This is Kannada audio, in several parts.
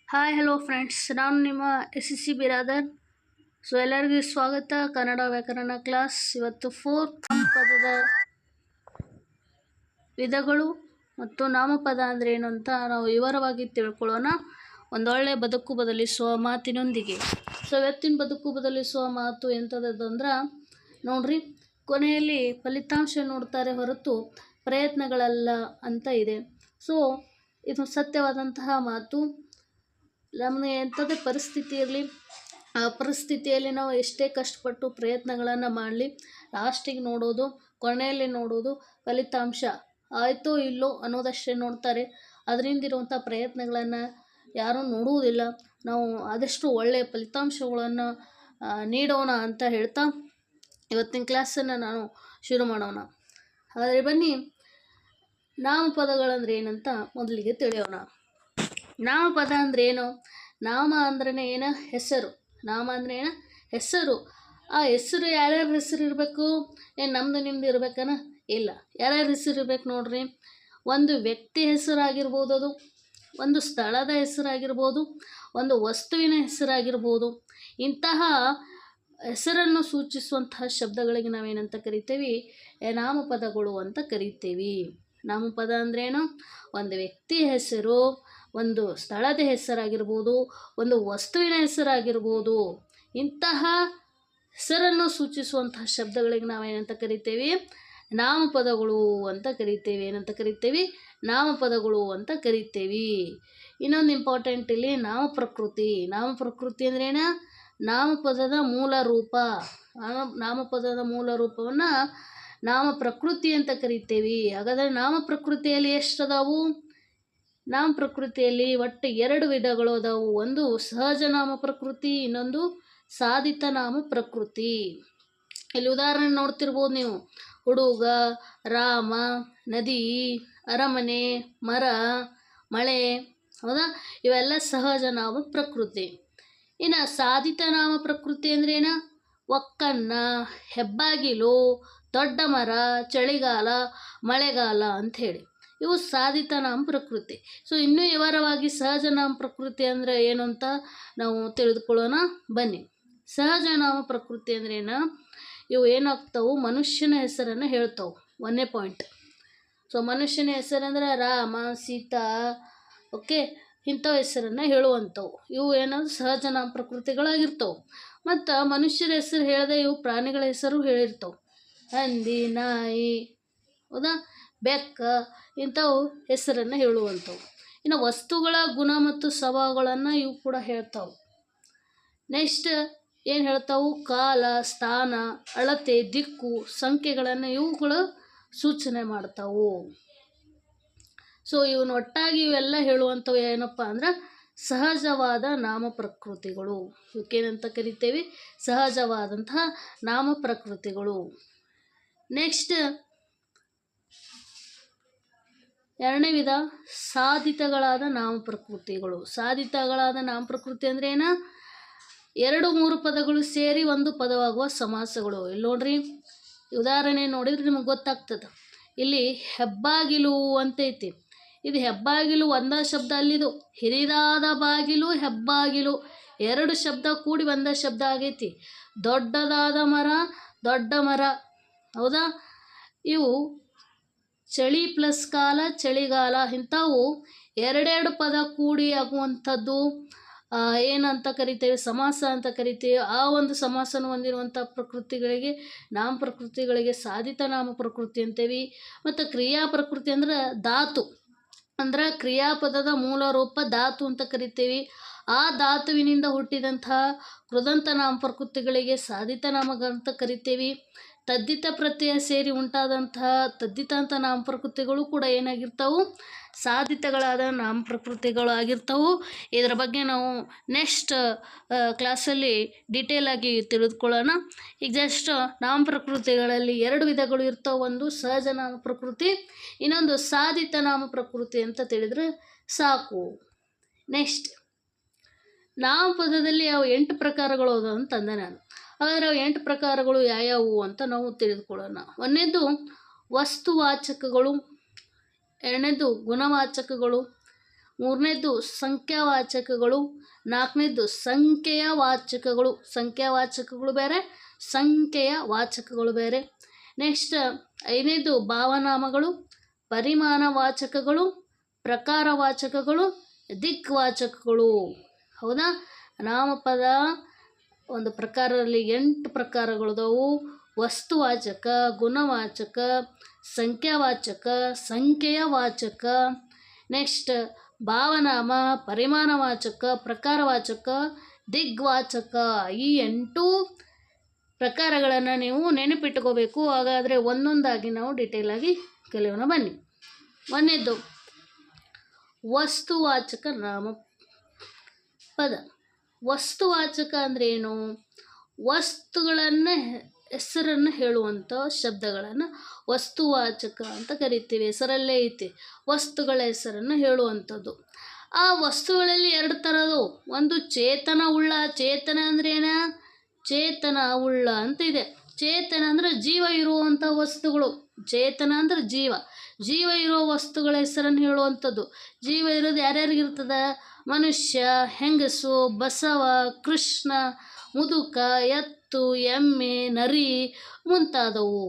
ಹಾಯ್ ಹಲೋ ಫ್ರೆಂಡ್ಸ್, ನಾನು ನಿಮ್ಮ SSC ಬಿರಾದರ್. ಎಲ್ಲರಿಗೂ ಸ್ವಾಗತ ಕನ್ನಡ ವ್ಯಾಕರಣ ಕ್ಲಾಸ್. ಇವತ್ತು ನಾಮಪದದ ವಿಧಗಳು ಮತ್ತು ನಾಮಪದ ಅಂದರೆ ಏನು ಅಂತ ನಾವು ವಿವರವಾಗಿ ತಿಳ್ಕೊಳ್ಳೋಣ, ಒಂದೊಳ್ಳೆ ಬದುಕು ಬದಲಿಸುವ ಮಾತಿನೊಂದಿಗೆ. ಇವತ್ತಿನ ಬದುಕು ಬದಲಿಸುವ ಮಾತು ಎಂಥದಂದ್ರೆ ನೋಡ್ರಿ, ಕೊನೆಯಲ್ಲಿ ಫಲಿತಾಂಶ ನೋಡ್ತಾರೆ ಹೊರತು ಪ್ರಯತ್ನಗಳಲ್ಲ ಅಂತ ಇದೆ. ಇದು ಸತ್ಯವಾದಂತಹ ಮಾತು. ನಮಗೆ ಎಂಥದೇ ಪರಿಸ್ಥಿತಿ ಇರಲಿ, ಆ ಪರಿಸ್ಥಿತಿಯಲ್ಲಿ ನಾವು ಎಷ್ಟೇ ಕಷ್ಟಪಟ್ಟು ಪ್ರಯತ್ನಗಳನ್ನು ಮಾಡಲಿ, ಲಾಸ್ಟಿಗೆ ನೋಡೋದು, ಕೊನೆಯಲ್ಲಿ ನೋಡೋದು ಫಲಿತಾಂಶ ಆಯಿತೋ ಇಲ್ಲೋ ಅನ್ನೋದಷ್ಟೇ ನೋಡ್ತಾರೆ. ಅದರಿಂದಿರುವಂಥ ಪ್ರಯತ್ನಗಳನ್ನು ಯಾರೂ ನೋಡುವುದಿಲ್ಲ. ನಾವು ಆದಷ್ಟು ಒಳ್ಳೆಯ ಫಲಿತಾಂಶಗಳನ್ನು ನೀಡೋಣ ಅಂತ ಹೇಳ್ತಾ ಇವತ್ತಿನ ಕ್ಲಾಸನ್ನು ನಾನು ಶುರು ಮಾಡೋಣ. ಆದರೆ ಬನ್ನಿ, ನಾಮಪದಗಳಂದ್ರೆ ಏನಂತ ಮೊದಲಿಗೆ ತಿಳಿಯೋಣ. ನಾಮಪದ ಅಂದ್ರೆ ಏನು? ನಾಮ ಅಂದ್ರೆ ಏನು? ಹೆಸರು. ನಾಮ ಅಂದ್ರೆ ಏನು? ಹೆಸರು. ಆ ಹೆಸರು ಯಾರ್ಯಾರ ಹೆಸರು ಇರಬೇಕು? ಏನು ನಮ್ಮದು ನಿಮ್ಮದು ಇರಬೇಕನ? ಇಲ್ಲ. ಯಾರ್ಯಾರ ಹೆಸರು ಇರ್ಬೇಕು ನೋಡ್ರಿ. ಒಂದು ವ್ಯಕ್ತಿ ಹೆಸರಾಗಿರ್ಬೋದು, ಅದು ಒಂದು ಸ್ಥಳದ ಹೆಸರಾಗಿರ್ಬೋದು, ಒಂದು ವಸ್ತುವಿನ ಹೆಸರಾಗಿರ್ಬೋದು. ಇಂತಹ ಹೆಸರನ್ನು ಸೂಚಿಸುವಂತಹ ಶಬ್ದಗಳಿಗೆ ನಾವೇನಂತ ಕರಿತೀವಿ? ನಾಮಪದಗಳು ಅಂತ ಕರಿತೀವಿ. ನಾಮಪದ ಅಂದ್ರೇನು? ಒಂದು ವ್ಯಕ್ತಿಯ ಹೆಸರು, ಒಂದು ಸ್ಥಳದ ಹೆಸರಾಗಿರ್ಬೋದು, ಒಂದು ವಸ್ತುವಿನ ಹೆಸರಾಗಿರ್ಬೋದು. ಇಂತಹ ಹೆಸರನ್ನು ಸೂಚಿಸುವಂತಹ ಶಬ್ದಗಳಿಗೆ ನಾವೇನಂತ ಕರಿತೀವಿ? ನಾಮಪದಗಳು ಅಂತ ಕರಿತೇವೆ. ಏನಂತ ಕರಿತೀವಿ? ನಾಮಪದಗಳು ಅಂತ ಕರಿತೇವೆ. ಇನ್ನೊಂದು ಇಂಪಾರ್ಟೆಂಟ್ ಇಲ್ಲಿ, ನಾಮಪ್ರಕೃತಿ. ನಾಮಪ್ರಕೃತಿ ಅಂದ್ರೇನ? ನಾಮಪದದ ಮೂಲ ರೂಪ. ನಾಮಪದದ ಮೂಲ ರೂಪವನ್ನು ನಾಮಪ್ರಕೃತಿ ಅಂತ ಕರಿತೇವೆ. ಹಾಗಾದರೆ ನಾಮಪ್ರಕೃತಿಯಲ್ಲಿ ಎಷ್ಟು ಅದಾವು? ನಾಮಪ್ರಕೃತಿಯಲ್ಲಿ ಒಟ್ಟು 2 ವಿಧಗಳು ಅದಾವು. ಒಂದು ಸಹಜ ನಾಮ ಪ್ರಕೃತಿ, ಇನ್ನೊಂದು ಸಾಧಿತ ನಾಮ ಪ್ರಕೃತಿ. ಇಲ್ಲಿ ಉದಾಹರಣೆ ನೋಡ್ತಿರ್ಬೋದು ನೀವು. ಹುಡುಗ, ರಾಮ, ನದಿ, ಅರಮನೆ, ಮರ, ಮಳೆ, ಹೌದಾ? ಇವೆಲ್ಲ ಸಹಜ ನಾಮ ಪ್ರಕೃತಿ. ಇನ್ನು ಸಾಧಿತ ನಾಮ ಪ್ರಕೃತಿ ಅಂದ್ರೇನ? ಒಕ್ಕನ್ನ, ಹೆಬ್ಬಾಗಿಲು, ದೊಡ್ಡ ಮರ, ಚಳಿಗಾಲ, ಮಳೆಗಾಲ ಅಂಥೇಳಿ ಇವು ಸಾಧಿತ ನಾಮ ಪ್ರಕೃತಿ. ಇನ್ನೂ ವಿವರವಾಗಿ ಸಹಜ ನಾಮ ಪ್ರಕೃತಿ ಅಂದರೆ ಏನು ಅಂತ ನಾವು ತಿಳಿದುಕೊಳ್ಳೋಣ ಬನ್ನಿ. ಸಹಜ ನಾಮ ಪ್ರಕೃತಿ ಅಂದ್ರೇನು? ಇವು ಏನಾಗ್ತಾವು? ಮನುಷ್ಯನ ಹೆಸರನ್ನು ಹೇಳ್ತಾವೆ. 1ನೇ ಪಾಯಿಂಟ್. ಮನುಷ್ಯನ ಹೆಸರಂದ್ರೆ ರಾಮ, ಸೀತಾ, ಓಕೆ, ಇಂಥವು ಹೆಸರನ್ನು ಹೇಳುವಂಥವು. ಇವು ಏನಾದ್ರು ಸಹಜ ನಾಮ ಪ್ರಕೃತಿಗಳಾಗಿರ್ತವೆ. ಮತ್ತು ಮನುಷ್ಯರ ಹೆಸರು ಹೇಳದೆ ಇವು ಪ್ರಾಣಿಗಳ ಹೆಸರು ಹೇಳಿರ್ತವೆ. ಹಂದಿ, ನಾಯಿ, ಹೌದಾ, ಬೆಕ್ಕ, ಇಂಥವು ಹೆಸರನ್ನು ಹೇಳುವಂಥವು. ಇನ್ನು ವಸ್ತುಗಳ ಗುಣ ಮತ್ತು ಸ್ವಭಾವಗಳನ್ನು ಇವು ಕೂಡ ಹೇಳ್ತಾವೆ. ನೆಕ್ಸ್ಟ್ ಏನು ಹೇಳ್ತಾವು? ಕಾಲ, ಸ್ಥಾನ, ಅಳತೆ, ದಿಕ್ಕು, ಸಂಖ್ಯೆಗಳನ್ನು ಇವುಗಳು ಸೂಚನೆ ಮಾಡ್ತಾವು. ಇವನ್ನ ಒಟ್ಟಾಗಿ ಇವೆಲ್ಲ ಹೇಳುವಂಥವು ಏನಪ್ಪ ಅಂದ್ರೆ ಸಹಜವಾದ ನಾಮ ಪ್ರಕೃತಿಗಳು. ಇವಕ್ಕೇನಂತ ಕರಿತೇವೆ? ಸಹಜವಾದಂತಹ ನಾಮ ಪ್ರಕೃತಿಗಳು. ನೆಕ್ಸ್ಟ್ 2ನೇ ವಿಧ ಸಾಧಿತಗಳಾದ ನಾಮ ಪ್ರಕೃತಿಗಳು. ಸಾಧಿತಗಳಾದ ನಾಮ ಪ್ರಕೃತಿ ಅಂದ್ರೆ ಏನ? 2-3 ಪದಗಳು ಸೇರಿ ಒಂದು ಪದವಾಗುವ ಸಮಾಸಗಳು. ಇಲ್ಲಿ ನೋಡ್ರಿ, ಉದಾಹರಣೆ ನೋಡಿದ್ರೆ ನಿಮಗೆ ಗೊತ್ತಾಗ್ತದೆ. ಇಲ್ಲಿ ಹೆಬ್ಬಾಗಿಲು ಅಂತೈತಿ. ಇದು ಹೆಬ್ಬಾಗಿಲು ಒಂದ ಶಬ್ದ. ಅಲ್ಲಿದು ಹಿರಿದಾದ ಬಾಗಿಲು, ಹೆಬ್ಬಾಗಿಲು 2 ಶಬ್ದ ಕೂಡಿ ಒಂದ ಶಬ್ದ ಆಗೈತಿ. ದೊಡ್ಡದಾದ ಮರ, ದೊಡ್ಡ ಮರ, ಹೌದಾ? ಇವು ಚಳಿ ಪ್ಲಸ್ ಕಾಲ, ಚಳಿಗಾಲ, ಇಂಥವು 2 ಪದ ಕೂಡಿ ಆಗುವಂಥದ್ದು ಏನಂತ ಕರಿತೇವೆ? ಸಮಾಸ ಅಂತ ಕರಿತೇವೆ. ಆ ಒಂದು ಸಮಾಸನ ಹೊಂದಿರುವಂಥ ಪ್ರಕೃತಿಗಳಿಗೆ, ನಾಮ ಪ್ರಕೃತಿಗಳಿಗೆ ಸಾಧಿತ ನಾಮ ಪ್ರಕೃತಿ ಅಂತೇವಿ. ಮತ್ತು ಕ್ರಿಯಾ ಪ್ರಕೃತಿ ಅಂದ್ರೆ ಧಾತು, ಅಂದ್ರೆ ಕ್ರಿಯಾಪದದ ಮೂಲ ರೂಪ ಧಾತು ಅಂತ ಕರಿತೇವೆ. ಆ ಧಾತುವಿನಿಂದ ಹುಟ್ಟಿದಂತಹ ಕೃದಂತ ನಾಮ ಪ್ರಕೃತಿಗಳಿಗೆ ಸಾಧಿತ ನಾಮ ಅಂತ ಕರಿತೇವೆ. ತದ್ದಿತ ಪ್ರತ್ಯಯ ಸೇರಿ ಉಂಟಾದಂತಹ ತದ್ದಿತಾಂತ ನಾಮ ಪ್ರಕೃತಿಗಳು ಕೂಡ ಏನಾಗಿರ್ತಾವು? ಸಾಧಿತಗಳಾದ ನಾಮ ಪ್ರಕೃತಿಗಳು ಆಗಿರ್ತಾವು. ಇದರ ಬಗ್ಗೆ ನಾವು ನೆಕ್ಸ್ಟ್ ಕ್ಲಾಸಲ್ಲಿ ಡೀಟೇಲ್ ಆಗಿ ತಿಳಿದುಕೊಳ್ಳೋಣ. ಈಗ ಜಸ್ಟ್ ನಾಮ ಪ್ರಕೃತಿಗಳಲ್ಲಿ 2 ವಿಧಗಳು ಇರ್ತಾವೆ. ಒಂದು ಸಹಜ ನಾಮ ಪ್ರಕೃತಿ, ಇನ್ನೊಂದು ಸಾಧಿತ ನಾಮ ಪ್ರಕೃತಿ ಅಂತ ತಿಳಿದ್ರೆ ಸಾಕು. ನೆಕ್ಸ್ಟ್ ನಾಮಪದದಲ್ಲಿ ಅವು 8 ಪ್ರಕಾರಗಳು ಅದಾವ ಅಂತಂದೆ ನಾನು. ಹಾಗಾದರೆ ಅವು 8 ಪ್ರಕಾರಗಳು ಯಾವ್ಯಾವು ಅಂತ ನಾವು ತಿಳಿದುಕೊಳ್ಳೋಣ. 1ನೇದು ವಸ್ತುವಾಚಕಗಳು, 2ನೇದು ಗುಣವಾಚಕಗಳು, ಮೂರನೇದು ಸಂಖ್ಯಾವಾಚಕಗಳು, ನಾಲ್ಕನೇದು ಸಂಖ್ಯೆಯ ವಾಚಕಗಳು. ಸಂಖ್ಯಾವಾಚಕಗಳು ಬೇರೆ, ಸಂಖ್ಯೆಯ ವಾಚಕಗಳು ಬೇರೆ. ನೆಕ್ಸ್ಟ್ ಐದನೇದು ಭಾವನಾಮಗಳು, ಪರಿಮಾಣವಾಚಕಗಳು, ಪ್ರಕಾರವಾಚಕಗಳು, ದಿಕ್ವಾಚಕಗಳು. ಹೌದಾ? ನಾಮಪದ ಒಂದು ಪ್ರಕಾರದಲ್ಲಿ 8 ಪ್ರಕಾರಗಳದವು. ವಸ್ತುವಾಚಕ, ಗುಣವಾಚಕ, ಸಂಖ್ಯಾವಾಚಕ, ಸಂಖ್ಯೆಯ ವಾಚಕ, ನೆಕ್ಸ್ಟ್ ಭಾವನಾಮ, ಪರಿಮಾಣವಾಚಕ, ಪ್ರಕಾರವಾಚಕ, ದಿಗ್ವಾಚಕ. ಈ 8 ಪ್ರಕಾರಗಳನ್ನು ನೀವು ನೆನಪಿಟ್ಕೋಬೇಕು. ಹಾಗಾದರೆ ಒಂದೊಂದಾಗಿ ನಾವು ಡಿಟೇಲಾಗಿ ಕಲಿಯೋಣ ಬನ್ನಿ. ಒಂದನೇದು ವಸ್ತುವಾಚಕ ನಾಮಪದ. ವಸ್ತುವಾಚಕ ಅಂದರೆ ಏನು? ವಸ್ತುಗಳನ್ನು ಹೆಸರನ್ನು ಹೇಳುವಂಥ ಶಬ್ದಗಳನ್ನು ವಸ್ತುವಾಚಕ ಅಂತ ಕರಿತೀವಿ. ಹೆಸರಲ್ಲೇ ಐತಿ, ವಸ್ತುಗಳ ಹೆಸರನ್ನು ಹೇಳುವಂಥದ್ದು. ಆ ವಸ್ತುಗಳಲ್ಲಿ 2 ಥರದ್ದು. ಒಂದು ಚೇತನ ಉಳ್ಳ. ಚೇತನ ಅಂದ್ರೆ ಏನ? ಚೇತನ ಉಳ್ಳ ಅಂತ ಇದೆ. ಚೇತನ ಅಂದರೆ ಜೀವ ಇರುವಂಥ ವಸ್ತುಗಳು. ಚೇತನ ಅಂದರೆ ಜೀವ, ಜೀವ ಇರೋ ವಸ್ತುಗಳ ಹೆಸರನ್ನು ಹೇಳುವಂಥದ್ದು. ಜೀವ ಇರೋದು ಯಾರ್ಯಾರಿಗಿರ್ತದ? ಮನುಷ್ಯ, ಹೆಂಗಸು, ಬಸವ, ಕೃಷ್ಣ, ಮುದುಕ, ಎತ್ತು, ಎಮ್ಮೆ, ನರಿ ಮುಂತಾದವು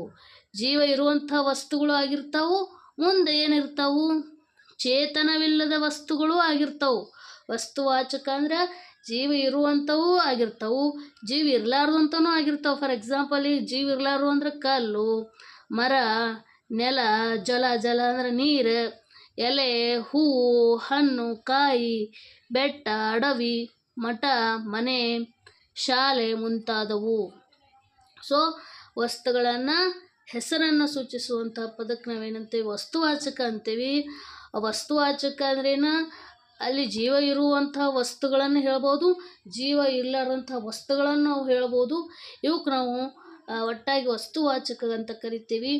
ಜೀವ ಇರುವಂಥ ವಸ್ತುಗಳು ಆಗಿರ್ತಾವು. ಮುಂದೆ ಏನಿರ್ತಾವು? ಚೇತನವಿಲ್ಲದ ವಸ್ತುಗಳು ಆಗಿರ್ತಾವು. ವಸ್ತುವಾಚಕ ಅಂದ್ರೆ ಜೀವ ಇರುವಂಥವು ಆಗಿರ್ತಾವು, ಜೀವ ಇರಲಾರ್ದಂಥವೂ ಆಗಿರ್ತಾವೆ. ಫಾರ್ ಎಕ್ಸಾಂಪಲ್, ಈಗ ಜೀವ ಇರಲಾರು ಅಂದ್ರೆ ಕಲ್ಲು, ಮರ, ನೆಲ, ಜಲ ಅಂದ್ರೆ ನೀರು, ಎಲೆ, ಹೂವು, ಹಣ್ಣು, ಕಾಯಿ, ಬೆಟ್ಟ, ಅಡವಿ, ಮಠ, ಮನೆ, ಶಾಲೆ ಮುಂತಾದವು. ಸೊ ವಸ್ತುಗಳನ್ನು ಹೆಸರನ್ನು ಸೂಚಿಸುವಂಥ ಪದಕ್ಕೆ ನಾವೇನಂತೀವಿ? ವಸ್ತುವಾಚಕ ಅಂತೀವಿ. ವಸ್ತುವಾಚಕ ಅಂದ್ರೇನು? ಅಲ್ಲಿ ಜೀವ ಇರುವಂಥ ವಸ್ತುಗಳನ್ನು ಹೇಳ್ಬೋದು, ಜೀವ ಇರಲಾರ್ದಂಥ ವಸ್ತುಗಳನ್ನು ನಾವು ಹೇಳ್ಬೋದು. ಇವಕ್ಕೆ ನಾವು ಒಟ್ಟಾಗಿ ವಸ್ತುವಾಚಕ ಅಂತ ಕರಿತೀವಿ.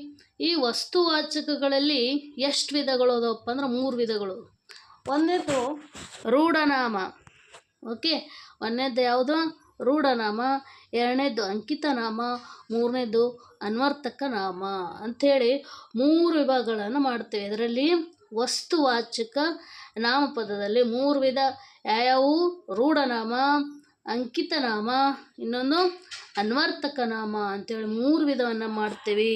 ಈ ವಸ್ತುವಾಚಕಗಳಲ್ಲಿ ಎಷ್ಟು ವಿಧಗಳು ಅದಾವಪ್ಪ ಅಂದ್ರೆ 3 ವಿಧಗಳು. ಒಂದನೇದು ರೂಢನಾಮ. ಓಕೆ, ಒಂದನೇದು ಯಾವುದು? ರೂಢನಾಮ. ಎರಡನೇದು ಅಂಕಿತನಾಮ. ಮೂರನೇದು ಅನ್ವರ್ಥಕ ನಾಮ ಅಂಥೇಳಿ 3 ವಿಭಾಗಗಳನ್ನು ಮಾಡ್ತೇವೆ. ಇದರಲ್ಲಿ ವಸ್ತುವಾಚಕ ನಾಮಪದದಲ್ಲಿ 3 ವಿಧ. ಯಾವ್ಯಾವು? ರೂಢನಾಮ, ಅಂಕಿತನಾಮ, ಇನ್ನೊಂದು ಅನ್ವರ್ಥಕ ನಾಮ ಅಂತೇಳಿ 3 ವಿಧವನ್ನು ಮಾಡ್ತೇವೆ.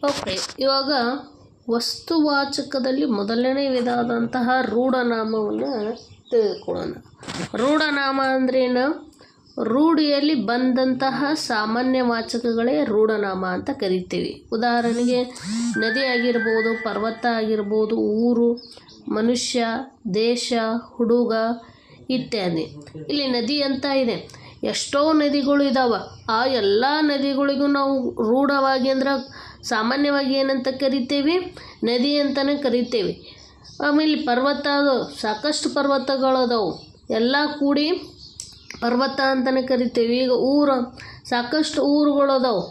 ಓಕೆ, ಇವಾಗ ವಸ್ತುವಾಚಕದಲ್ಲಿ ಮೊದಲನೇ ವಿಧ ಆದಂತಹ ರೂಢನಾಮವನ್ನು ತಿಳಿದುಕೊಳ್ಳೋಣ. ರೂಢನಾಮ ಅಂದ್ರೇನು? ರೂಢಿಯಲ್ಲಿ ಬಂದಂತಹ ಸಾಮಾನ್ಯ ವಾಚಕಗಳೇ ರೂಢನಾಮ ಅಂತ ಕರಿತೀವಿ. ಉದಾಹರಣೆಗೆ ನದಿ ಆಗಿರ್ಬೋದು, ಪರ್ವತ ಆಗಿರ್ಬೋದು, ಊರು, ಮನುಷ್ಯ, ದೇಶ, ಹುಡುಗ ಇತ್ಯಾದಿ. ಇಲ್ಲಿ ನದಿ ಅಂತ ಇದೆ, ಎಷ್ಟೋ ನದಿಗಳು ಇದ್ದಾವೆ. ಆ ಎಲ್ಲ ನದಿಗಳಿಗೂ ನಾವು ರೂಢವಾಗಿ ಅಂದ್ರೆ ಸಾಮಾನ್ಯವಾಗಿ ಏನಂತ ಕರಿತೇವೆ? ನದಿ ಅಂತಲೇ ಕರಿತೇವೆ. ಆಮೇಲೆ ಪರ್ವತ, ಅದು ಸಾಕಷ್ಟು ಪರ್ವತಗಳದಾವು, ಎಲ್ಲ ಕೂಡಿ ಪರ್ವತ ಅಂತಲೇ ಕರಿತೇವೆ. ಈಗ ಊರು, ಸಾಕಷ್ಟು ಊರುಗಳದಾವು,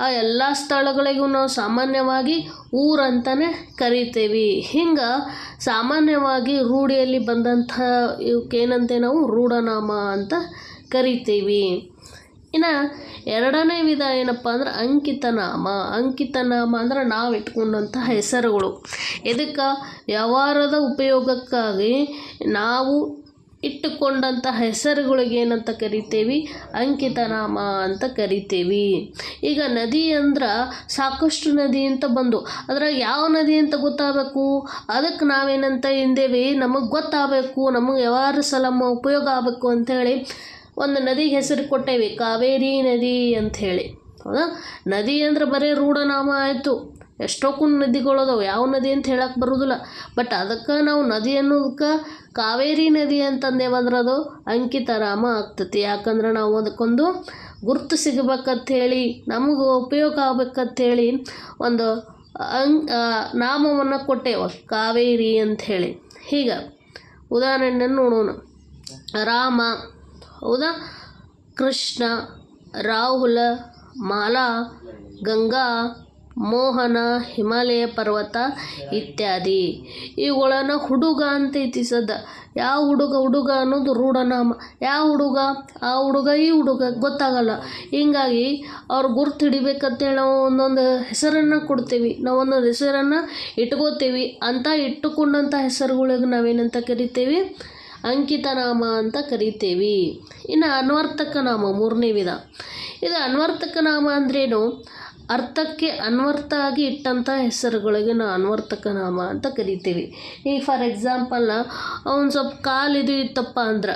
ಆ ಎಲ್ಲ ಸ್ಥಳಗಳಿಗೂ ನಾವು ಸಾಮಾನ್ಯವಾಗಿ ಊರು ಅಂತಲೇ ಕರಿತೇವೆ. ಹಿಂಗೆ ಸಾಮಾನ್ಯವಾಗಿ ರೂಢಿಯಲ್ಲಿ ಬಂದಂಥ ಇವಕ್ಕೇನಂತೆ ನಾವು ರೂಢನಾಮ ಅಂತ ಕರಿತೀವಿ. ಇನ್ನು ಎರಡನೇ ವಿಧ ಏನಪ್ಪ ಅಂದ್ರೆ ಅಂಕಿತನಾಮ. ಅಂಕಿತನಾಮ ಅಂದ್ರೆ ನಾವು ಇಟ್ಕೊಂಡಂಥ ಹೆಸರುಗಳು. ಇದಕ್ಕೆ ವ್ಯವಹಾರದ ಉಪಯೋಗಕ್ಕಾಗಿ ನಾವು ಇಟ್ಟುಕೊಂಡಂಥ ಹೆಸರುಗಳಿಗೆ ಏನಂತ ಕರಿತೇವೆ? ಅಂಕಿತನಾಮ ಅಂತ ಕರಿತೇವೆ. ಈಗ ನದಿ ಅಂದ್ರೆ ಸಾಕಷ್ಟು ನದಿ ಅಂತ ಬಂದು, ಅದರ ಯಾವ ನದಿ ಅಂತ ಗೊತ್ತಾಗಬೇಕು. ಅದಕ್ಕೆ ನಾವೇನಂತ ಎಂದೇವಿ? ನಮಗೆ ಗೊತ್ತಾಗಬೇಕು, ನಮಗೆ ವ್ಯವಹಾರ ಸಲಮ ಉಪಯೋಗ ಆಗಬೇಕು ಅಂಥೇಳಿ ಒಂದು ನದಿಗೆ ಹೆಸರು ಕೊಟ್ಟೇವಿ, ಕಾವೇರಿ ನದಿ ಅಂಥೇಳಿ. ಹೌದಾ? ನದಿ ಅಂದ್ರೆ ಬರೀ ರೂಢನಾಮ ಆಯಿತು. ಎಷ್ಟೊಂದು ನದಿಗಳದಾವೆ, ಯಾವ ನದಿ ಅಂತ ಹೇಳಕ್ಕೆ ಬರೋದಿಲ್ಲ. ಬಟ್ ಅದಕ್ಕೆ ನಾವು ನದಿ ಅನ್ನೋದಕ್ಕೆ ಕಾವೇರಿ ನದಿ ಅಂತಂದೇವಂದ್ರೆ ಅದು ಅಂಕಿತನಾಮ ಆಗ್ತೈತಿ. ಯಾಕಂದ್ರೆ ನಾವು ಅದಕ್ಕೊಂದು ಗುರುತು ಸಿಗಬೇಕಂಥೇಳಿ, ನಮಗೆ ಉಪಯೋಗ ಆಗ್ಬೇಕಂಥೇಳಿ ಒಂದು ನಾಮವನ್ನು ಕೊಟ್ಟೇವ, ಕಾವೇರಿ ಅಂಥೇಳಿ. ಹೀಗೆ ಉದಾಹರಣೆ ನೋಡೋಣ. ರಾಮ, ಹೌದಾ? ಕೃಷ್ಣ, ರಾಹುಲ, ಮಾಲಾ, ಗಂಗಾ, ಮೋಹನ, ಹಿಮಾಲಯ ಪರ್ವತ ಇತ್ಯಾದಿ. ಇವುಗಳನ್ನು ಹುಡುಗ ಅಂತ ಐತಿ ಸದ್ದ. ಯಾವ ಹುಡುಗ? ಹುಡುಗ ಅನ್ನೋದು ರೂಢನಾಮ. ಯಾವ ಹುಡುಗ? ಆ ಹುಡುಗ ಈ ಹುಡುಗ ಗೊತ್ತಾಗಲ್ಲ. ಹೀಗಾಗಿ ಅವ್ರು ಗುರ್ತು ಹಿಡಿಬೇಕಂತೇಳಿ ನಾವು ಒಂದೊಂದು ಹೆಸರನ್ನು ಕೊಡ್ತೀವಿ, ನಾವು ಒಂದೊಂದು ಹೆಸರನ್ನು ಇಟ್ಕೋತೀವಿ. ಅಂತ ಇಟ್ಟುಕೊಂಡಂಥ ಹೆಸರುಗಳಿಗೆ ನಾವೇನಂತ ಕರಿತೀವಿ? ಅಂಕಿತ ನಾಮ ಅಂತ ಕರಿತೀವಿ. ಇನ್ನು ಅನ್ವರ್ತಕ ನಾಮ ಮೂರನೇ ವಿಧ. ಇದು ಅನ್ವರ್ತಕ ನಾಮ ಅಂದ್ರೇನು? ಅರ್ಥಕ್ಕೆ ಅನ್ವರ್ಥ ಆಗಿ ಇಟ್ಟಂಥ ಹೆಸರುಗಳಿಗೆ ನಾವು ಅನ್ವರ್ತಕ ನಾಮ ಅಂತ ಕರಿತೀವಿ. ಈಗ ಫಾರ್ ಎಕ್ಸಾಂಪಲ್ ಅವ್ನು ಸ್ವಲ್ಪ ಕಾಲಿದು ಇತ್ತಪ್ಪ ಅಂದ್ರೆ,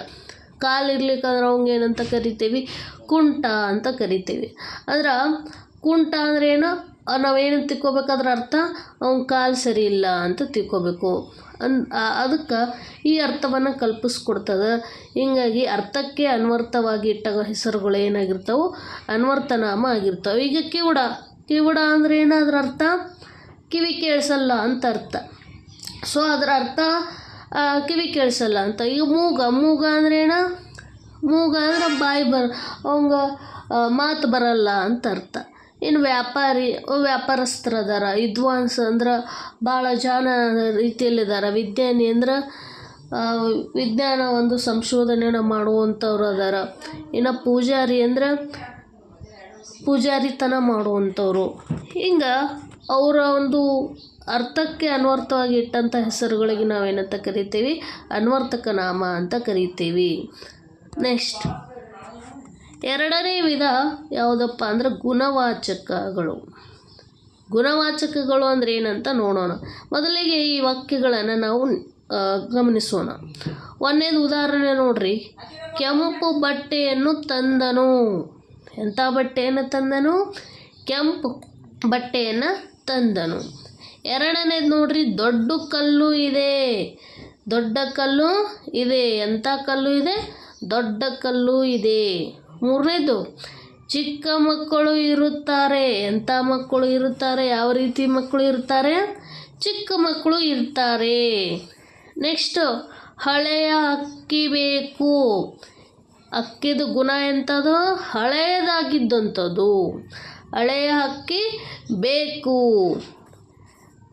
ಕಾಲಿರ್ಲಿಕ್ಕಂದ್ರೆ ಅವಂಗೆ ಏನಂತ ಕರಿತೀವಿ? ಕುಂಟ ಅಂತ ಕರಿತೀವಿ. ಅಂದ್ರೆ ಕುಂಟ ಅಂದ್ರೆ ಏನು? ನಾವೇನು ತಿಳ್ಕೊಬೇಕಾದ್ರೆ ಅರ್ಥ ಅವ್ನ ಕಾಲು ಸರಿ ಇಲ್ಲ ಅಂತ ತಿಳ್ಕೊಬೇಕು. ಅದಕ್ಕೆ ಈ ಅರ್ಥವನ್ನು ಕಲ್ಪಿಸ್ಕೊಡ್ತದೆ. ಹೀಗಾಗಿ ಅರ್ಥಕ್ಕೆ ಅನ್ವರ್ಥವಾಗಿ ಇಟ್ಟ ಹೆಸರುಗಳು ಏನಾಗಿರ್ತಾವೆ? ಅನ್ವರ್ಥನಾಮ ಆಗಿರ್ತಾವೆ. ಈಗ ಕಿವುಡ. ಕಿವುಡ ಅಂದ್ರೆ ಏನು? ಅದರ ಅರ್ಥ ಕಿವಿ ಕೇಳಿಸಲ್ಲ ಅಂತ ಅರ್ಥ. ಸೊ ಅದರ ಅರ್ಥ ಕಿವಿ ಕೇಳಿಸಲ್ಲ ಅಂತ. ಈಗ ಮೂಗ. ಮೂಗ ಅಂದ್ರೆ ಏನು? ಮೂಗ ಅಂದ್ರೆ ಬಾಯಿ ಅವಂಗ ಮಾತು ಬರಲ್ಲ ಅಂತ ಅರ್ಥ. ಇನ್ನು ವ್ಯಾಪಾರಸ್ಥರು ಅದಾರ. ವಿದ್ವಾಂಸ ಅಂದ್ರೆ ಭಾಳ ಜಾಣ ರೀತಿಯಲ್ಲಿದ್ದಾರೆ. ವಿಜ್ಞಾನಿ ಅಂದ್ರೆ ವಿಜ್ಞಾನ ಒಂದು ಸಂಶೋಧನೆಯನ್ನು ಮಾಡುವಂಥವ್ರು ಅದಾರ. ಇನ್ನು ಪೂಜಾರಿ ಅಂದ್ರೆ ಪೂಜಾರಿತನ ಮಾಡುವಂಥವ್ರು. ಹಿಂಗೆ ಅವರ ಒಂದು ಅರ್ಥಕ್ಕೆ ಅನ್ವರ್ಥವಾಗಿ ಇಟ್ಟಂಥ ಹೆಸರುಗಳಿಗೆ ನಾವೇನಂತ ಕರಿತೀವಿ? ಅನ್ವರ್ತಕ ನಾಮ ಅಂತ ಕರಿತೀವಿ. ನೆಕ್ಸ್ಟ್ ಎರಡನೇ ವಿಧ ಯಾವುದಪ್ಪ ಅಂದ್ರೆ ಗುಣವಾಚಕಗಳು. ಗುಣವಾಚಕಗಳು ಅಂದರೆ ಏನಂತ ನೋಡೋಣ. ಮೊದಲಿಗೆ ಈ ವಾಕ್ಯಗಳನ್ನು ನಾವು ಗಮನಿಸೋಣ. ಒಂದನೇದು ಉದಾಹರಣೆ ನೋಡ್ರಿ. ಕೆಂಪು ಬಟ್ಟೆಯನ್ನು ತಂದನು. ಎಂಥ ಬಟ್ಟೆಯನ್ನು ತಂದನು? ಕೆಂಪು ಬಟ್ಟೆಯನ್ನು ತಂದನು. ಎರಡನೇದು ನೋಡ್ರಿ. ದೊಡ್ಡ ಕಲ್ಲು ಇದೆ. ದೊಡ್ಡ ಕಲ್ಲು ಇದೆ. ಎಂಥ ಕಲ್ಲು ಇದೆ? ದೊಡ್ಡ ಕಲ್ಲು ಇದೆ. ಮೂರನೇದು. ಚಿಕ್ಕ ಮಕ್ಕಳು ಇರುತ್ತಾರೆ. ಎಂಥ ಮಕ್ಕಳು ಇರುತ್ತಾರೆ? ಯಾವ ರೀತಿ ಮಕ್ಕಳು ಇರ್ತಾರೆ? ಚಿಕ್ಕ ಮಕ್ಕಳು ಇರ್ತಾರೆ. ನೆಕ್ಸ್ಟು. ಹಳೆಯ ಅಕ್ಕಿ ಬೇಕು. ಅಕ್ಕಿದು ಗುಣ ಎಂಥದ್ದು? ಹಳೆಯದಾಗಿದ್ದಂಥದ್ದು. ಹಳೆಯ ಅಕ್ಕಿ ಬೇಕು.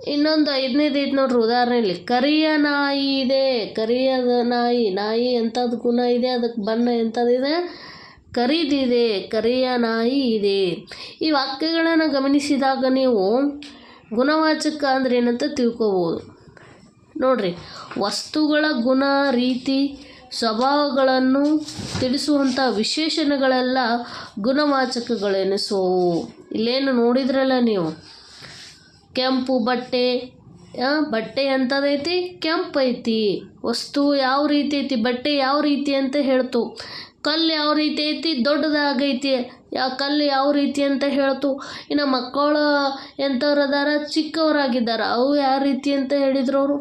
ಇನ್ನೊಂದು ಐದನೇದು ಇದು ನೋಡ್ರಿ ಉದಾಹರಣೆಯಲ್ಲಿ. ಕರಿಯ ನಾಯಿ ಇದೆ. ಕರಿಯದ ನಾಯಿ. ನಾಯಿ ಎಂಥದ್ದು ಗುಣ ಇದೆ? ಅದಕ್ಕೆ ಬಣ್ಣ ಎಂಥದ್ದಿದೆ? ಕರಿದಿದೆ. ಕರಿಯ ನಾಯಿ ಇದೆ. ಈ ವಾಕ್ಯಗಳನ್ನು ಗಮನಿಸಿದಾಗ ನೀವು ಗುಣವಾಚಕ ಅಂದ್ರೆ ಏನಂತ ತಿಳ್ಕೊಬೋದು. ನೋಡ್ರಿ, ವಸ್ತುಗಳ ಗುಣ, ರೀತಿ, ಸ್ವಭಾವಗಳನ್ನು ತಿಳಿಸುವಂಥ ವಿಶೇಷಣಗಳೆಲ್ಲ ಗುಣವಾಚಕಗಳೆನಿಸುವವು. ಇಲ್ಲೇನು ನೋಡಿದ್ರಲ್ಲ ನೀವು, ಕೆಂಪು ಬಟ್ಟೆ. ಬಟ್ಟೆ ಎಂಥದೈತಿ? ಕೆಂಪು ಐತಿ. ವಸ್ತು ಯಾವ ರೀತಿ ಐತಿ? ಬಟ್ಟೆ ಯಾವ ರೀತಿ ಅಂತ ಹೇಳ್ತು. ಕಲ್ಲು ಯಾವ ರೀತಿ ಐತಿ? ದೊಡ್ಡದಾಗೈತಿ. ಕಲ್ಲು ಯಾವ ರೀತಿ ಅಂತ ಹೇಳ್ತು. ಇನ್ನು ಮಕ್ಕಳು ಎಂಥವ್ರು ಅದಾರ? ಚಿಕ್ಕವರಾಗಿದ್ದಾರೆ. ಅವು ಯಾವ ರೀತಿ ಅಂತ ಹೇಳಿದ್ರು ಅವರು.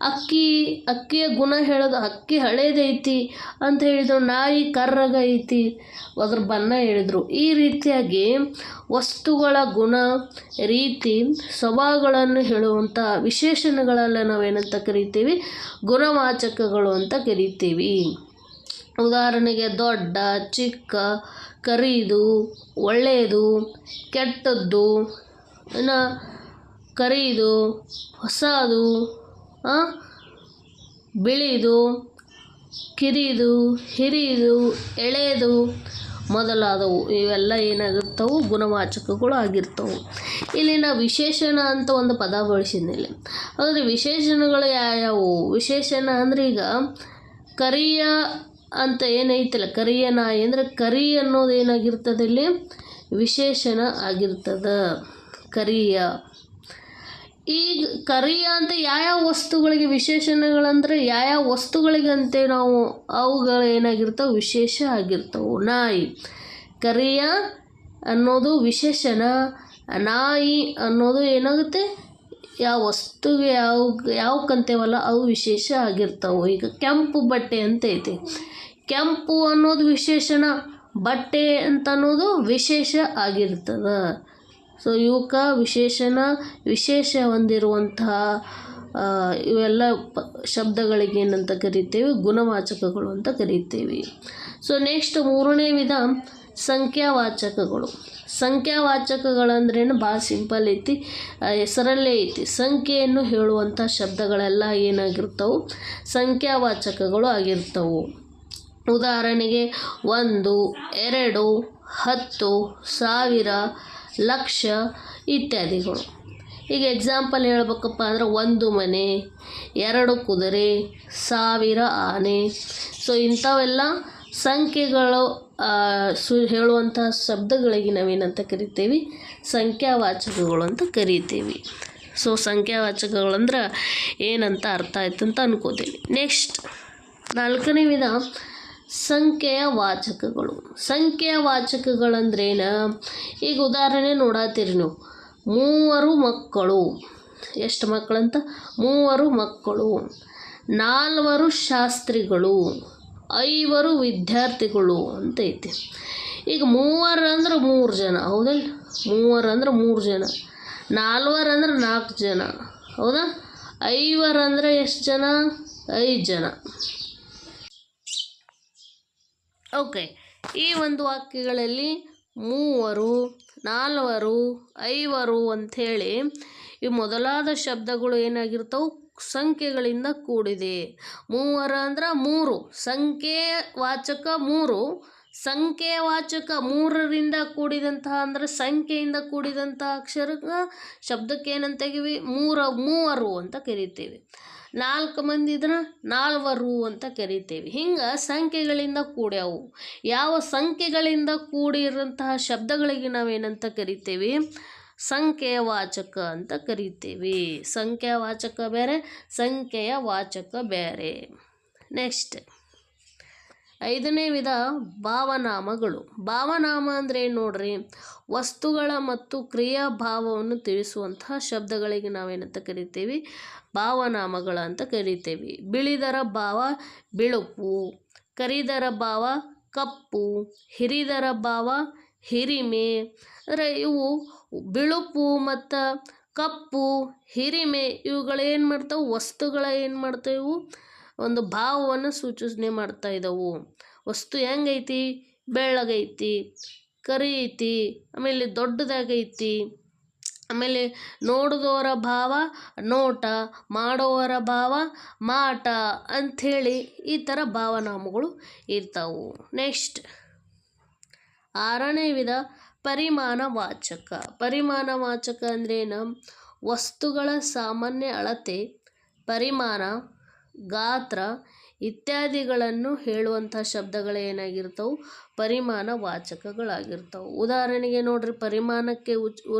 ಅಕ್ಕಿಯ ಗುಣ ಹೇಳೋದು. ಅಕ್ಕಿ ಹಳೇದೈತಿ ಅಂತ ಹೇಳಿದರು. ನಾಯಿ ಕರ್ರಗೈತಿ, ಅದ್ರ ಬಣ್ಣ ಹೇಳಿದರು. ಈ ರೀತಿಯಾಗಿ ವಸ್ತುಗಳ ಗುಣ, ರೀತಿ, ಸ್ವಭಾವಗಳನ್ನು ಹೇಳುವಂಥ ವಿಶೇಷಣಗಳೆಲ್ಲ ನಾವೇನಂತ ಕರಿತೀವಿ? ಗುಣವಾಚಕಗಳು ಅಂತ ಕರಿತೀವಿ. ಉದಾಹರಣೆಗೆ ದೊಡ್ಡ, ಚಿಕ್ಕ, ಕರಿದು, ಒಳ್ಳೆಯದು, ಕೆಟ್ಟದ್ದು, ಇನ್ನು ಕರಿದು, ಹೊಸದು, ಬಿಳಿದು, ಕಿರಿದು, ಹಿರಿದು, ಎಳೆದು ಮೊದಲಾದವು. ಇವೆಲ್ಲ ಏನಾಗಿರ್ತವೆ? ಗುಣವಾಚಕಗಳು ಆಗಿರ್ತವೆ. ಇಲ್ಲಿ ನಾವು ವಿಶೇಷಣ ಅಂತ ಒಂದು ಪದ ಬಳಸಿದ್ಮೇಲೆ, ಆದರೆ ವಿಶೇಷಣಗಳು ಯಾವ್ಯಾವು? ವಿಶೇಷಣ ಅಂದರೆ ಈಗ ಕರಿಯ ಅಂತ ಏನೈತಿಲ್ಲ, ಕರಿಯ ನಾಯಿ ಅಂದರೆ ಕರಿ ಅನ್ನೋದು ಏನಾಗಿರ್ತದೆ? ಇಲ್ಲಿ ವಿಶೇಷಣ ಆಗಿರ್ತದೆ. ಕರಿಯ. ಈಗ ಕರಿಯ ಅಂತ ಯಾವ್ಯಾವ ವಸ್ತುಗಳಿಗೆ ವಿಶೇಷಣಗಳಂದರೆ ಯಾವ್ಯಾವ ವಸ್ತುಗಳಿಗೆ ಅಂತೆ ನಾವು ಅವುಗಳು ಏನಾಗಿರ್ತವೆ? ವಿಶೇಷ ಆಗಿರ್ತವೆ. ನಾಯಿ. ಕರಿಯ ಅನ್ನೋದು ವಿಶೇಷಣ. ನಾಯಿ ಅನ್ನೋದು ಏನಾಗುತ್ತೆ? ಯಾವ ವಸ್ತುಗೆ ಯಾವಕ್ಕಂತೇವಲ್ಲ ಅವು ವಿಶೇಷ ಆಗಿರ್ತವೆ. ಈಗ ಕೆಂಪು ಬಟ್ಟೆ ಅಂತ ಐತಿ. ಕೆಂಪು ಅನ್ನೋದು ವಿಶೇಷಣ, ಬಟ್ಟೆ ಅಂತ ಅನ್ನೋದು ವಿಶೇಷ ಆಗಿರ್ತದೆ. ಸೊ ಇವಕ್ಕೆ ವಿಶೇಷ ಹೊಂದಿರುವಂತಹ ಇವೆಲ್ಲ ಶಬ್ದಗಳಿಗೆ ಏನಂತ ಕರಿತೀವಿ? ಗುಣವಾಚಕಗಳು ಅಂತ ಕರಿತೀವಿ. ಸೊ ನೆಕ್ಸ್ಟ್ ಮೂರನೇ ವಿಧ ಸಂಖ್ಯಾವಾಚಕಗಳು. ಸಂಖ್ಯಾವಾಚಕಗಳಂದ್ರೇನು ಭಾಳ ಸಿಂಪಲ್ ಐತಿ, ಹೆಸರಲ್ಲೇ ಐತಿ. ಸಂಖ್ಯೆಯನ್ನು ಹೇಳುವಂಥ ಶಬ್ದಗಳೆಲ್ಲ ಏನಾಗಿರ್ತವೆ, ಸಂಖ್ಯಾವಾಚಕಗಳು ಆಗಿರ್ತವೆ. ಉದಾಹರಣೆಗೆ 1, 2, 10, 1000, ಲಕ್ಷ ಇತ್ಯಾದಿಗಳು. ಈಗ ಎಕ್ಸಾಂಪಲ್ ಹೇಳ್ಬೇಕಪ್ಪ ಅಂದ್ರೆ 1 ಮನೆ, 2 ಕುದುರೆ, 1000 ಆನೆ. ಸೊ ಇಂಥವೆಲ್ಲ ಸಂಖ್ಯೆಗಳು ಹೇಳುವಂಥ ಶಬ್ದಗಳಿಗೆ ನಾವೇನಂತ ಕರಿತೀವಿ, ಸಂಖ್ಯಾವಾಚಕಗಳು ಅಂತ ಕರಿತೀವಿ. ಸೊ ಸಂಖ್ಯಾವಾಚಕಗಳಂದ್ರೆ ಏನಂತ ಅರ್ಥ ಆಯ್ತು ಅಂತ ಅನ್ಕೋತೀವಿ. ನೆಕ್ಸ್ಟ್ 4ನೇ ವಿಧ ಸಂಖ್ಯೆಯ ವಾಚಕಗಳು. ಸಂಖ್ಯೆಯ ವಾಚಕಗಳಂದ್ರೇನು, ಈಗ ಉದಾಹರಣೆ ನೋಡತ್ತೀರಿ ನೀವು, 3 ಮಕ್ಕಳು. ಎಷ್ಟು ಮಕ್ಕಳಂತ, 3 ಮಕ್ಕಳು. 4 ಶಾಸ್ತ್ರಿಗಳು, 5 ವಿದ್ಯಾರ್ಥಿಗಳು ಅಂತ ಐತಿ. ಈಗ 3 ಅಂದ್ರೆ 3 ಜನ, ಹೌದಲ್ಲ? 3 ಅಂದ್ರೆ 3 ಜನ. 4 ಅಂದ್ರೆ 4 ಜನ, ಹೌದಾ? 5 ಅಂದರೆ ಎಷ್ಟು ಜನ, 5 ಜನ. ಓಕೆ, ಈ ಒಂದು ವಾಕ್ಯಗಳಲ್ಲಿ 3, 4, 5 ಅಂಥೇಳಿ ಈ ಮೊದಲಾದ ಶಬ್ದಗಳು ಏನಾಗಿರ್ತವೆ, ಸಂಖ್ಯೆಗಳಿಂದ ಕೂಡಿದೆ. 3 ಅಂದ್ರೆ 3, ಸಂಖ್ಯೆವಾಚಕ 3, ಸಂಖ್ಯೆವಾಚಕ 3ರಿಂದ ಕೂಡಿದಂತಹ ಅಂದ್ರೆ ಸಂಖ್ಯೆಯಿಂದ ಕೂಡಿದಂಥ ಅಕ್ಷರ ಶಬ್ದಕ್ಕೆ ಏನಂತೀವಿ, ಮೂವರು ಅಂತ ಕರಿತೀವಿ. 4 ಮಂದಿ ಇದ್ರೆ 4 ಅಂತ ಕರಿತೀವಿ. ಹಿಂಗೆ ಸಂಖ್ಯೆಗಳಿಂದ ಕೂಡ್ಯಾವು. ಯಾವ ಸಂಖ್ಯೆಗಳಿಂದ ಕೂಡಿರೋಂತಹ ಶಬ್ದಗಳಿಗೆ ನಾವೇನಂತ ಕರಿತೀವಿ, ಸಂಖ್ಯೆಯ ವಾಚಕ ಅಂತ ಕರಿತೀವಿ. ಸಂಖ್ಯಾವಾಚಕ ಬೇರೆ, ಸಂಖ್ಯೆಯ ವಾಚಕ ಬೇರೆ. ನೆಕ್ಸ್ಟ್ 5ನೇ ವಿಧ ಭಾವನಾಮಗಳು. ಭಾವನಾಮ ಅಂದರೆ ಏನು ನೋಡ್ರಿ, ವಸ್ತುಗಳ ಮತ್ತು ಕ್ರಿಯಾಭಾವವನ್ನು ತಿಳಿಸುವಂತಹ ಶಬ್ದಗಳಿಗೆ ನಾವೇನಂತ ಕರಿತೀವಿ, ಭಾವನಾಮಗಳ ಅಂತ ಕರಿತೀವಿ. ಬಿಳಿದರ ಭಾವ ಬಿಳುಪು, ಕರಿದರ ಭಾವ ಕಪ್ಪು, ಹಿರಿದರ ಭಾವ ಹಿರಿಮೆ. ಅಂದರೆ ಇವು ಬಿಳುಪು ಮತ್ತು ಕಪ್ಪು, ಹಿರಿಮೆ ಇವುಗಳೇನು ಮಾಡ್ತಾವೆ, ವಸ್ತುಗಳ ಏನು ಮಾಡ್ತಾವೆ, ಇವು ಒಂದು ಭಾವವನ್ನು ಸೂಚನೆ ಮಾಡ್ತಾ ಇದ್ದವು. ವಸ್ತು ಹೆಂಗೈತಿ, ಬೆಳ್ಳಗೈತಿ, ಕರಿ ಐತಿ, ಆಮೇಲೆ ದೊಡ್ಡದಾಗೈತಿ, ಆಮೇಲೆ ನೋಡಿದವರ ಭಾವ ನೋಟ, ಮಾಡೋವರ ಭಾವ ಮಾಟ ಅಂಥೇಳಿ ಈ ಥರ ಭಾವನಾಮಗಳು ಇರ್ತಾವು. ನೆಕ್ಸ್ಟ್ 6ನೇ ವಿಧ ಪರಿಮಾಣವಾಚಕ. ಪರಿಮಾಣವಾಚಕ ಅಂದ್ರೇನು, ವಸ್ತುಗಳ ಸಾಮಾನ್ಯ ಅಳತೆ, ಪರಿಮಾಣ, ಗಾತ್ರ ಇತ್ಯಾದಿಗಳನ್ನು ಹೇಳುವಂಥ ಶಬ್ದಗಳೇನಾಗಿರ್ತವೆ, ಪರಿಮಾಣ ವಾಚಕಗಳಾಗಿರ್ತವೆ. ಉದಾಹರಣೆಗೆ ನೋಡ್ರಿ, ಪರಿಮಾಣಕ್ಕೆ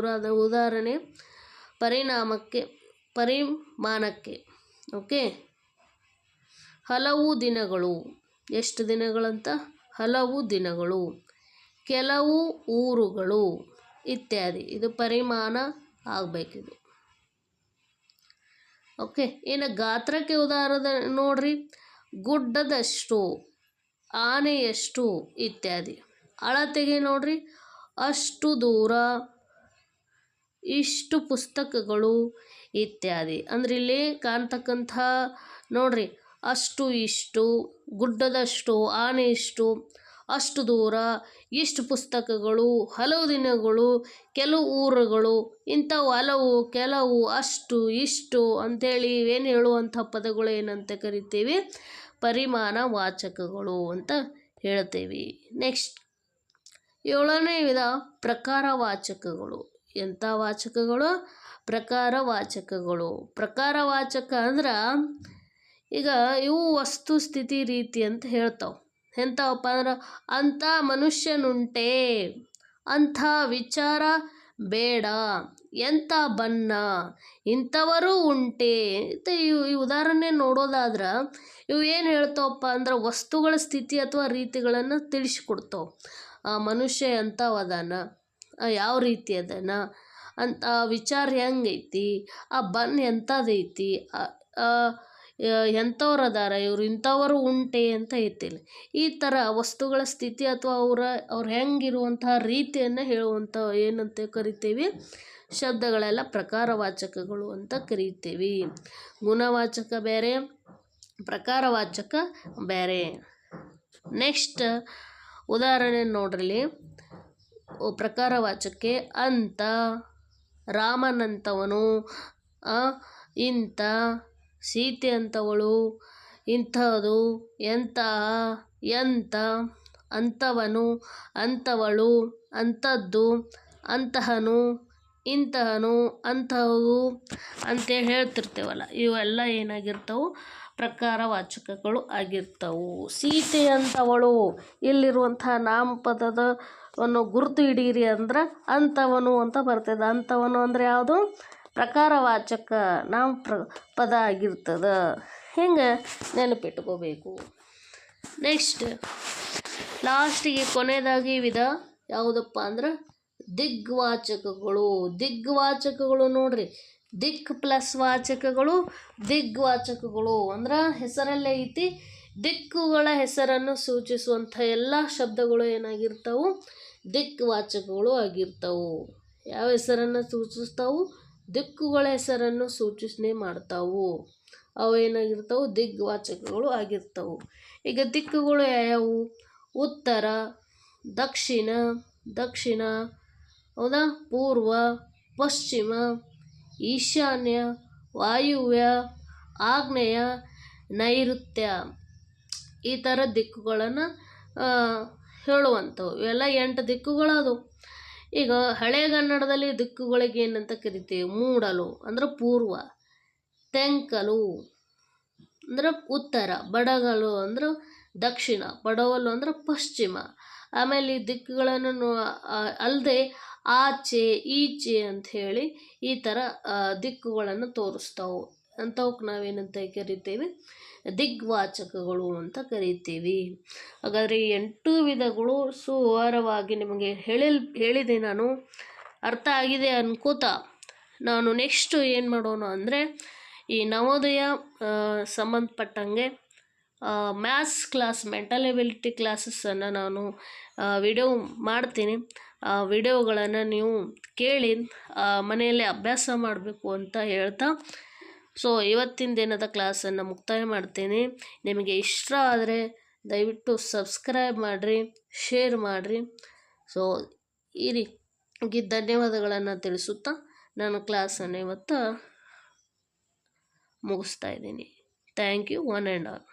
ಉದಾಹರಣೆ ಪರಿಮಾಣಕ್ಕೆ ಓಕೆ, ಹಲವು ದಿನಗಳು. ಎಷ್ಟು ದಿನಗಳಂತ, ಹಲವು ದಿನಗಳು. ಕೆಲವು ಊರುಗಳು ಇತ್ಯಾದಿ. ಇದು ಪರಿಮಾಣ ಆಗಬೇಕಿದು. ಓಕೆ, ಇನ್ನು ಗಾತ್ರಕ್ಕೆ ಉದಾಹರಣೆ ನೋಡ್ರಿ, ಗುಡ್ಡದಷ್ಟು, ಆನೆಯಷ್ಟು ಇತ್ಯಾದಿ. ಅಳತೆಗೆ ನೋಡ್ರಿ, ಅಷ್ಟು ದೂರ, ಇಷ್ಟು ಪುಸ್ತಕಗಳು ಇತ್ಯಾದಿ. ಅಂದ್ರೆ ಇಲ್ಲಿ ಕಾಣ್ತಕ್ಕಂಥ ನೋಡ್ರಿ, ಅಷ್ಟು ಇಷ್ಟು, ಗುಡ್ಡದಷ್ಟು, ಆನೆ ಇಷ್ಟು, ಅಷ್ಟು ದೂರ, ಇಷ್ಟು ಪುಸ್ತಕಗಳು, ಹಲವು ದಿನಗಳು, ಕೆಲವು ಊರುಗಳು, ಇಂಥವು ಹಲವು, ಕೆಲವು, ಅಷ್ಟು, ಇಷ್ಟು ಅಂಥೇಳಿ ಏನು ಹೇಳುವಂಥ ಪದಗಳು ಏನಂತ ಕರಿತೀವಿ, ಪರಿಮಾಣ ವಾಚಕಗಳು ಅಂತ ಹೇಳ್ತೇವೆ. ನೆಕ್ಸ್ಟ್ 7ನೇ ವಿಧ ಪ್ರಕಾರವಾಚಕಗಳು. ಎಂಥ ವಾಚಕಗಳು, ಪ್ರಕಾರವಾಚಕಗಳು. ಪ್ರಕಾರವಾಚಕ ಅಂದ್ರೆ ಈಗ ಇವು ವಸ್ತು ಸ್ಥಿತಿ ರೀತಿ ಅಂತ ಹೇಳ್ತಾವೆ. ಎಂಥವಪ್ಪ ಅಂದ್ರೆ, ಅಂಥ ಮನುಷ್ಯನುಂಟೆ, ಅಂಥ ವಿಚಾರ ಬೇಡ, ಎಂಥ ಬಣ್ಣ, ಇಂಥವರು ಉಂಟೆ ಅಂತ ಈ ಉದಾಹರಣೆ ನೋಡೋದಾದ್ರೆ ಇವು ಏನು ಹೇಳ್ತಾವಪ್ಪ ಅಂದ್ರೆ ವಸ್ತುಗಳ ಸ್ಥಿತಿ ಅಥವಾ ರೀತಿಗಳನ್ನು ತಿಳಿಸ್ಕೊಡ್ತಾವೆ. ಆ ಮನುಷ್ಯ ಎಂಥವದಾನ, ಯಾವ ರೀತಿ ಅದಾನ, ಅಂತ ವಿಚಾರ ಹೆಂಗೈತಿ, ಆ ಬಣ್ಣ ಎಂಥದೈತಿ, ಎಂಥವ್ರು ಅದಾರ, ಇವರು ಇಂಥವರು ಉಂಟೆ ಅಂತ ಐತಿಲ್ಲ. ಈ ಥರ ವಸ್ತುಗಳ ಸ್ಥಿತಿ ಅಥವಾ ಅವ್ರು ಹೆಂಗಿರುವಂತಹ ರೀತಿಯನ್ನು ಹೇಳುವಂಥ ಏನಂತ ಕರಿತೀವಿ, ಶಬ್ದಗಳೆಲ್ಲ ಪ್ರಕಾರವಾಚಕಗಳು ಅಂತ ಕರಿತೀವಿ. ಗುಣವಾಚಕ ಬೇರೆ, ಪ್ರಕಾರವಾಚಕ ಬೇರೆ. ನೆಕ್ಸ್ಟ್ ಉದಾಹರಣೆ ನೋಡ್ರಿ, ಪ್ರಕಾರವಾಚಕ್ಕೆ ಅಂತ, ರಾಮನಂತವನು, ಇಂಥ, ಸೀತೆ ಅಂತವಳು, ಇಂಥದು, ಎಂತಹ, ಎಂಥ, ಅಂಥವನು, ಅಂಥವಳು, ಅಂಥದ್ದು, ಅಂತಹನು, ಇಂತಹನು, ಅಂತಹವು ಅಂತೇಳಿ ಹೇಳ್ತಿರ್ತೇವಲ್ಲ, ಇವೆಲ್ಲ ಏನಾಗಿರ್ತವೆ? ಪ್ರಕಾರವಾಚಕಗಳು ಆಗಿರ್ತವು. ಸೀತೆ ಅಂತವಳು, ಇಲ್ಲಿರುವಂಥ ನಾಮಪದವನ್ನು ಗುರುತು ಹಿಡೀರಿ ಅಂದ್ರೆ ಅಂಥವನು ಅಂತ ಬರ್ತದೆ. ಅಂಥವನು ಅಂದರೆ ಯಾವುದು? ಪ್ರಕಾರವಾಚಕ ಪದ ಆಗಿರ್ತದೆ. ಹಿಂಗೆ ನೆನಪಿಟ್ಕೋಬೇಕು. ನೆಕ್ಸ್ಟ್ ಲಾಸ್ಟಿಗೆ ಕೊನೆಯದಾಗಿ ವಿಧ ಯಾವುದಪ್ಪ ಅಂದ್ರೆ ದಿಗ್ವಾಚಕಗಳು. ದಿಗ್ವಾಚಕಗಳು ನೋಡ್ರಿ, ದಿಕ್ ಪ್ಲಸ್ ವಾಚಕಗಳು, ದಿಗ್ವಾಚಕಗಳು ಅಂದ್ರೆ ಹೆಸರಲ್ಲೇ ಐತಿ. ದಿಕ್ಕುಗಳ ಹೆಸರನ್ನು ಸೂಚಿಸುವಂಥ ಎಲ್ಲ ಶಬ್ದಗಳು ಏನಾಗಿರ್ತವು? ದಿಕ್ವಾಚಕಗಳು ಆಗಿರ್ತವು. ಯಾವ ಹೆಸರನ್ನು ಸೂಚಿಸ್ತಾವು? ದಿಕ್ಕುಗಳ ಹೆಸರನ್ನು ಸೂಚನೆ ಮಾಡ್ತಾವು. ಅವು ಏನಾಗಿರ್ತವು? ದಿಗ್ವಾಚಕಗಳು ಆಗಿರ್ತವು. ಈಗ ದಿಕ್ಕುಗಳು ಯಾವ್ಯಾವು? ಉತ್ತರ, ದಕ್ಷಿಣ, ಹೌದಾ, ಪೂರ್ವ, ಪಶ್ಚಿಮ, ಈಶಾನ್ಯ, ವಾಯುವ್ಯ, ಆಗ್ನೇಯ, ನೈಋತ್ಯ, ಈ ಥರ ದಿಕ್ಕುಗಳನ್ನು ಹೇಳುವಂಥವು. ಇವೆಲ್ಲ 8 ದಿಕ್ಕುಗಳದು. ಈಗ ಹಳೆಗನ್ನಡದಲ್ಲಿ ದಿಕ್ಕುಗಳಿಗೆ ಏನಂತ ಕರಿತೀವಿ? ಮೂಡಲು ಅಂದ್ರೆ ಪೂರ್ವ, ತೆಂಕಲು ಅಂದ್ರೆ ಉತ್ತರ, ಬಡಗಲು ಅಂದ್ರೆ ದಕ್ಷಿಣ, ಪಡವಲು ಅಂದ್ರೆ ಪಶ್ಚಿಮ. ಆಮೇಲೆ ಈ ದಿಕ್ಕುಗಳನ್ನು ಅಲ್ಲದೆ ಆಚೆ, ಈಚೆ ಅಂಥೇಳಿ ಈ ಥರ ದಿಕ್ಕುಗಳನ್ನು ತೋರಿಸ್ತಾವೆ. ಅಂಥವಕ್ಕೆ ನಾವೇನಂತ ಕರಿತೀವಿ? ದಿಗ್ವಾಚಕಗಳು ಅಂತ ಕರಿತೀವಿ. ಹಾಗಾದರೆ 8 ವಿಧಗಳು ಸುವಾರವಾಗಿ ನಿಮಗೆ ಹೇಳಿದೆ ನಾನು. ಅರ್ಥ ಆಗಿದೆ ಅನ್ಕೋತಾ ನಾನು ನೆಕ್ಸ್ಟು ಏನು ಮಾಡೋಣ ಅಂದರೆ, ಈ ನವೋದಯ ಸಂಬಂಧಪಟ್ಟಂಗೆ ಮ್ಯಾಥ್ಸ್ ಕ್ಲಾಸ್, ಮೆಂಟಲ್ ಎಬಿಲಿಟಿ ಕ್ಲಾಸಸ್ಸನ್ನು ನಾನು ವಿಡಿಯೋ ಮಾಡ್ತೀನಿ. ಆ ವಿಡಿಯೋಗಳನ್ನು ನೀವು ಕೇಳಿ ಮನೆಯಲ್ಲೇ ಅಭ್ಯಾಸ ಮಾಡಬೇಕು ಅಂತ ಹೇಳ್ತಾ, ಸೊ ಇವತ್ತಿನ ದಿನದ ಕ್ಲಾಸನ್ನು ಮುಕ್ತಾಯ ಮಾಡ್ತೀನಿ. ನಿಮಗೆ ಇಷ್ಟ ಆದರೆ ದಯವಿಟ್ಟು ಸಬ್ಸ್ಕ್ರೈಬ್ ಮಾಡಿರಿ, ಶೇರ್ ಮಾಡಿರಿ. ಸೊ ಈ ರೀತಿ ಧನ್ಯವಾದಗಳನ್ನು ತಿಳಿಸುತ್ತಾ ನಾನು ಕ್ಲಾಸನ್ನು ಇವತ್ತು ಮುಗಿಸ್ತಾ ಇದ್ದೀನಿ. Thank you one and all.